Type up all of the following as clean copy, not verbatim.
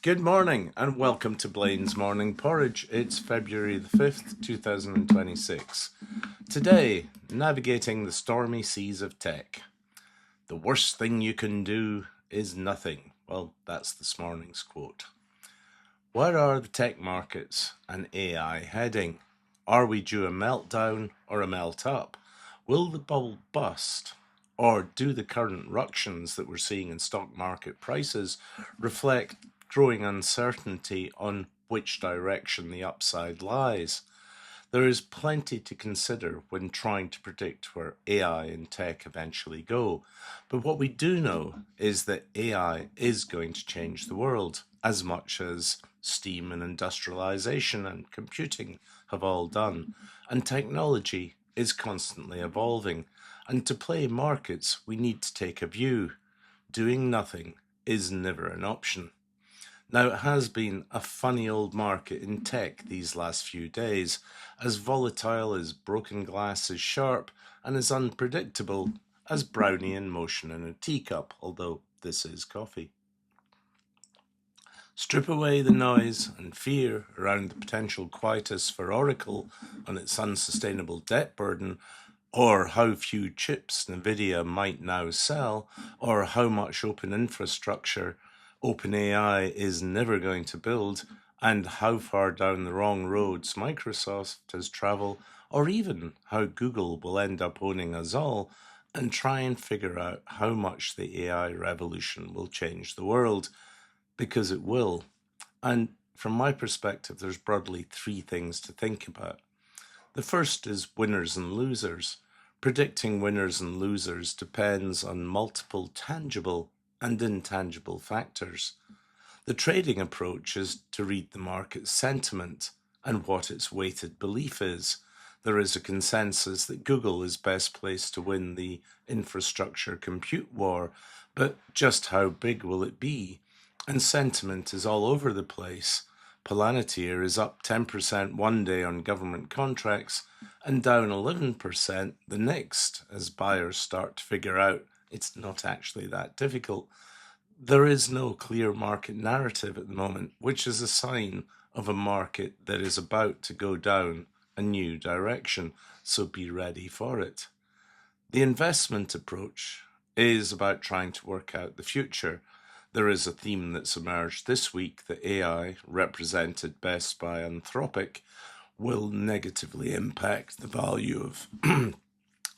Good morning and welcome to Blain's Morning Porridge. It's February the 5th, 2026. Today, navigating the stormy seas of tech. The worst thing you can do is nothing. Well, that's this morning's quote. Where are the tech markets and AI heading? Are we due a meltdown or a melt up? Will the bubble bust? Or do the current ructions that we're seeing in stock market prices reflect growing uncertainty on which direction the upside lies? There is plenty to consider when trying to predict where AI and tech eventually go. But what we do know is that AI is going to change the world as much as steam and industrialization and computing have all done. And technology is constantly evolving. And to play markets, we need to take a view. Doing nothing is never an option. Now, it has been a funny old market in tech these last few days, as volatile as broken glass is sharp and as unpredictable as Brownian Motion in a teacup, although this is coffee. Strip away the noise and fear around the potential quietus for Oracle on its unsustainable debt burden, or how few chips Nvidia might now sell, or how much open infrastructure OpenAI is never going to build, and how far down the wrong roads Microsoft has traveled, or even how Google will end up owning us all, and try and figure out how much the AI revolution will change the world, because it will. And from my perspective, there's broadly three things to think about. The first is winners and losers. Predicting winners and losers depends on multiple tangible and intangible factors. The trading approach is to read the market sentiment and what its weighted belief is. There is a consensus that Google is best placed to win the infrastructure compute war, but just how big will it be? And sentiment is all over the place. Palantir is up 10% one day on government contracts and down 11% the next as buyers start to figure out it's not actually that difficult. There is no clear market narrative at the moment, which is a sign of a market that is about to go down a new direction, so be ready for it. The investment approach is about trying to work out the future. There is a theme that's emerged this week that AI, represented best by Anthropic, will negatively impact the value of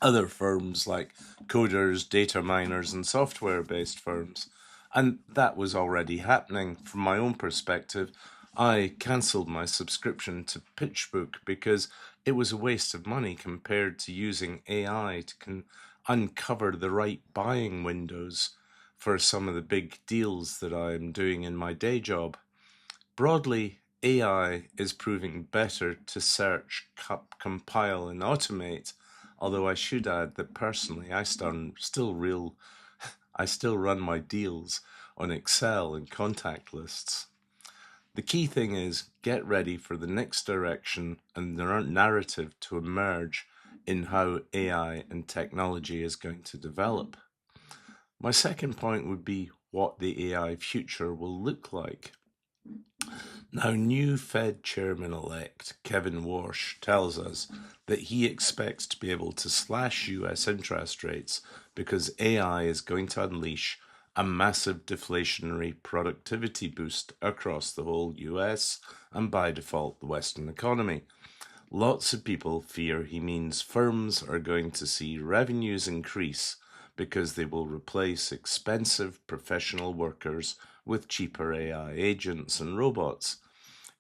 other firms like coders, data miners, and software based firms. And that was already happening. From my own perspective, I cancelled my subscription to PitchBook because it was a waste of money compared to using AI to uncover the right buying windows for some of the big deals that I'm doing in my day job. Broadly, AI is proving better to search, compile, and automate, although I should add that personally I still run my deals on Excel and contact lists. The key thing is get ready for the next direction and the narrative to emerge in how AI and technology is going to develop. My second point would be what the AI future will look like. Now, new Fed Chairman-elect Kevin Warsh tells us that he expects to be able to slash US interest rates because AI is going to unleash a massive deflationary productivity boost across the whole US and by default the Western economy. Lots of people fear he means firms are going to see revenues increase because they will replace expensive professional workers with cheaper AI agents and robots.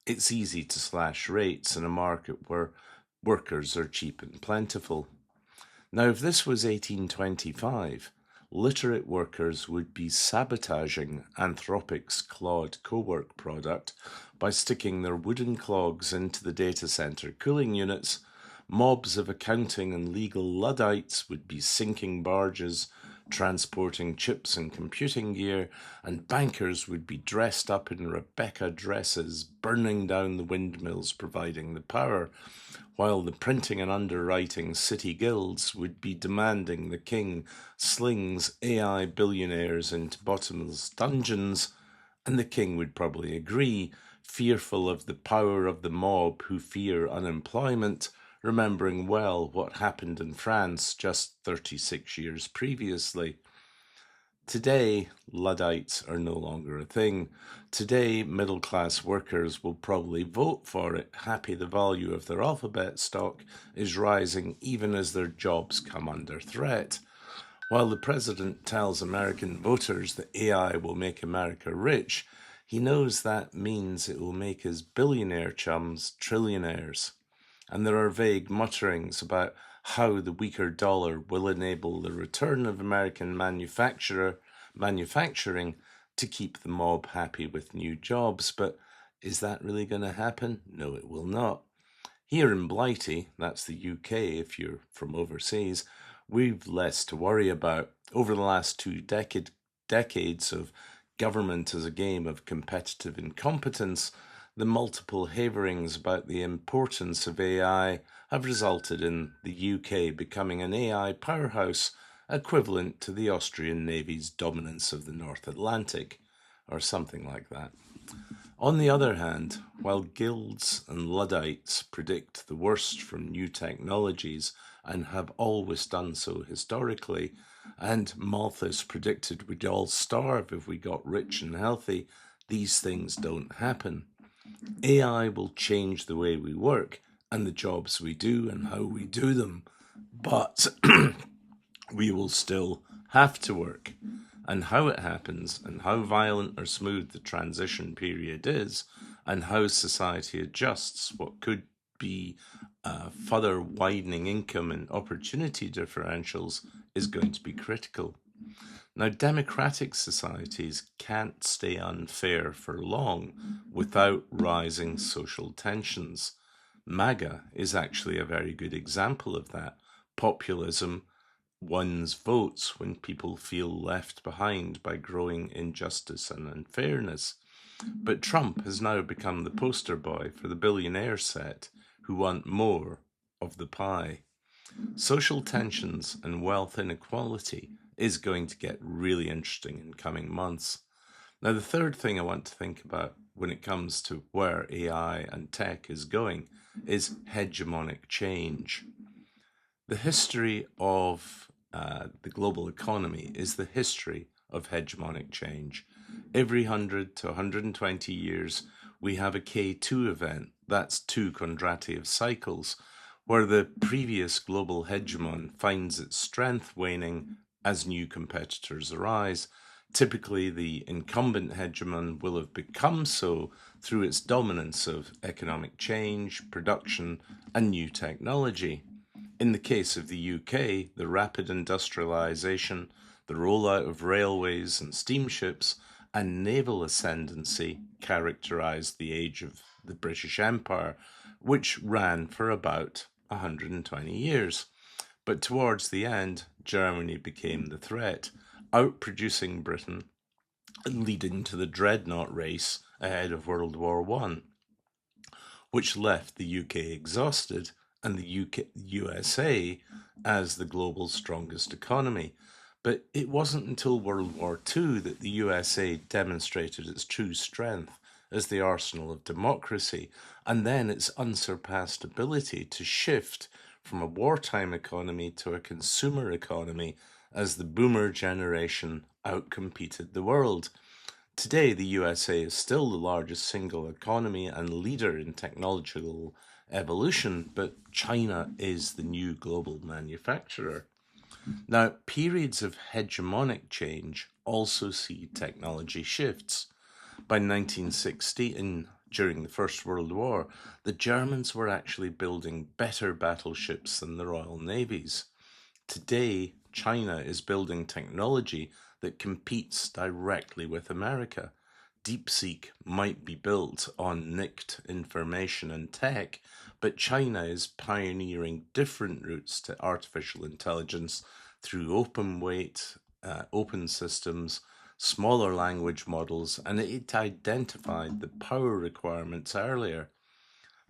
It's easy to slash rates in a market where workers are cheap and plentiful. Now, if this was 1825, literate workers would be sabotaging Anthropic's Claude Cowork product by sticking their wooden clogs into the data center cooling units. Mobs of accounting and legal Luddites would be sinking barges, transporting chips and computing gear, and bankers would be dressed up in Rebecca dresses, burning down the windmills providing the power, while the printing and underwriting city guilds would be demanding the king slings AI billionaires into bottomless dungeons And the king would probably agree, fearful of the power of the mob who fear unemployment, remembering well what happened in France just 36 years previously. Today, Luddites are no longer a thing. Today, middle class workers will probably vote for it, happy the value of their alphabet stock is rising even as their jobs come under threat. While the president tells American voters that AI will make America rich, he knows that means it will make his billionaire chums trillionaires. And there are vague mutterings about how the weaker dollar will enable the return of American manufacturing to keep the mob happy with new jobs. But is that really going to happen? No, it will not. Here in Blighty, that's the UK if you're from overseas, we've less to worry about. Over the last decades of government as a game of competitive incompetence, the multiple haverings about the importance of AI have resulted in the UK becoming an AI powerhouse equivalent to the Austrian Navy's dominance of the North Atlantic, or something like that. On the other hand, while guilds and Luddites predict the worst from new technologies and have always done so historically, and Malthus predicted we'd all starve if we got rich and healthy, these things don't happen. AI will change the way we work and the jobs we do and how we do them, but we will still have to work. And how it happens, and how violent or smooth the transition period is, and how society adjusts what could be further widening income and opportunity differentials is going to be critical. Now, democratic societies can't stay unfair for long without rising social tensions. MAGA is actually a very good example of that. Populism one's votes when people feel left behind by growing injustice and unfairness. But Trump has now become the poster boy for the billionaire set who want more of the pie. Social tensions and wealth inequality is going to get really interesting in coming months. Now, the third thing I want to think about when it comes to where AI and tech is going is hegemonic change. The history of the global economy is the history of hegemonic change. Every 100 to 120 years, we have a K2 event, that's two Kondrativ cycles, where the previous global hegemon finds its strength waning as new competitors arise. Typically, the incumbent hegemon will have become so through its dominance of economic change, production, and new technology. In the case of the UK, the rapid industrialisation, the rollout of railways and steamships, and naval ascendancy characterised the age of the British Empire, which ran for about 120 years. But towards the end, Germany became the threat, outproducing Britain and leading to the dreadnought race ahead of World War I, which left the UK exhausted and the USA as the global strongest economy. But it wasn't until World War II that the USA demonstrated its true strength as the arsenal of democracy, and then its unsurpassed ability to shift from a wartime economy to a consumer economy as the boomer generation outcompeted the world. Today, the USA is still the largest single economy and leader in technological evolution, but China is the new global manufacturer. Now, periods of hegemonic change also see technology shifts. By 1960, during the First World War, the Germans were actually building better battleships than the Royal Navies. Today, China is building technology that competes directly with America. DeepSeek might be built on nicked information and tech, but China is pioneering different routes to artificial intelligence through open weight, open systems, smaller language models, and it identified the power requirements earlier.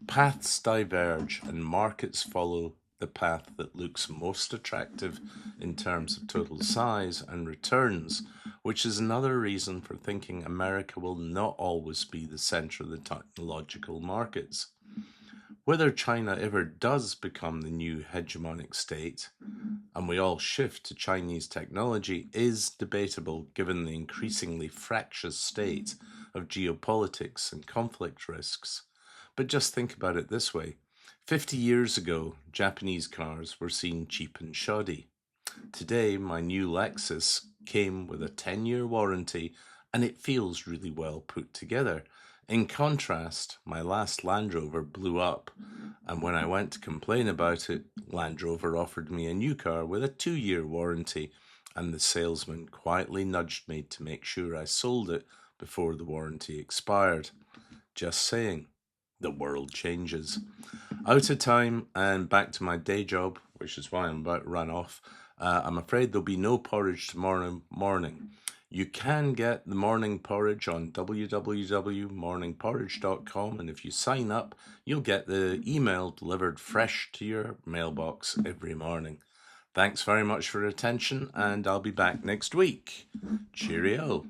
Paths diverge and markets follow the path that looks most attractive in terms of total size and returns, which is another reason for thinking America will not always be the center of the technological markets. Whether China ever does become the new hegemonic state, and we all shift to Chinese technology, is debatable given the increasingly fractious state of geopolitics and conflict risks. But just think about it this way. 50 years ago, Japanese cars were seen cheap and shoddy. Today, my new Lexus came with a 10-year warranty and it feels really well put together. In contrast, my last Land Rover blew up, and when I went to complain about it, Land Rover offered me a new car with a 2-year warranty, and the salesman quietly nudged me to make sure I sold it before the warranty expired. Just saying, the world changes. Out of time and back to my day job, which is why I'm about to run off. I'm afraid there'll be no porridge tomorrow morning. You can get the morning porridge on www.morningporridge.com, and if you sign up, you'll get the email delivered fresh to your mailbox every morning. Thanks very much for your attention, and I'll be back next week. Cheerio.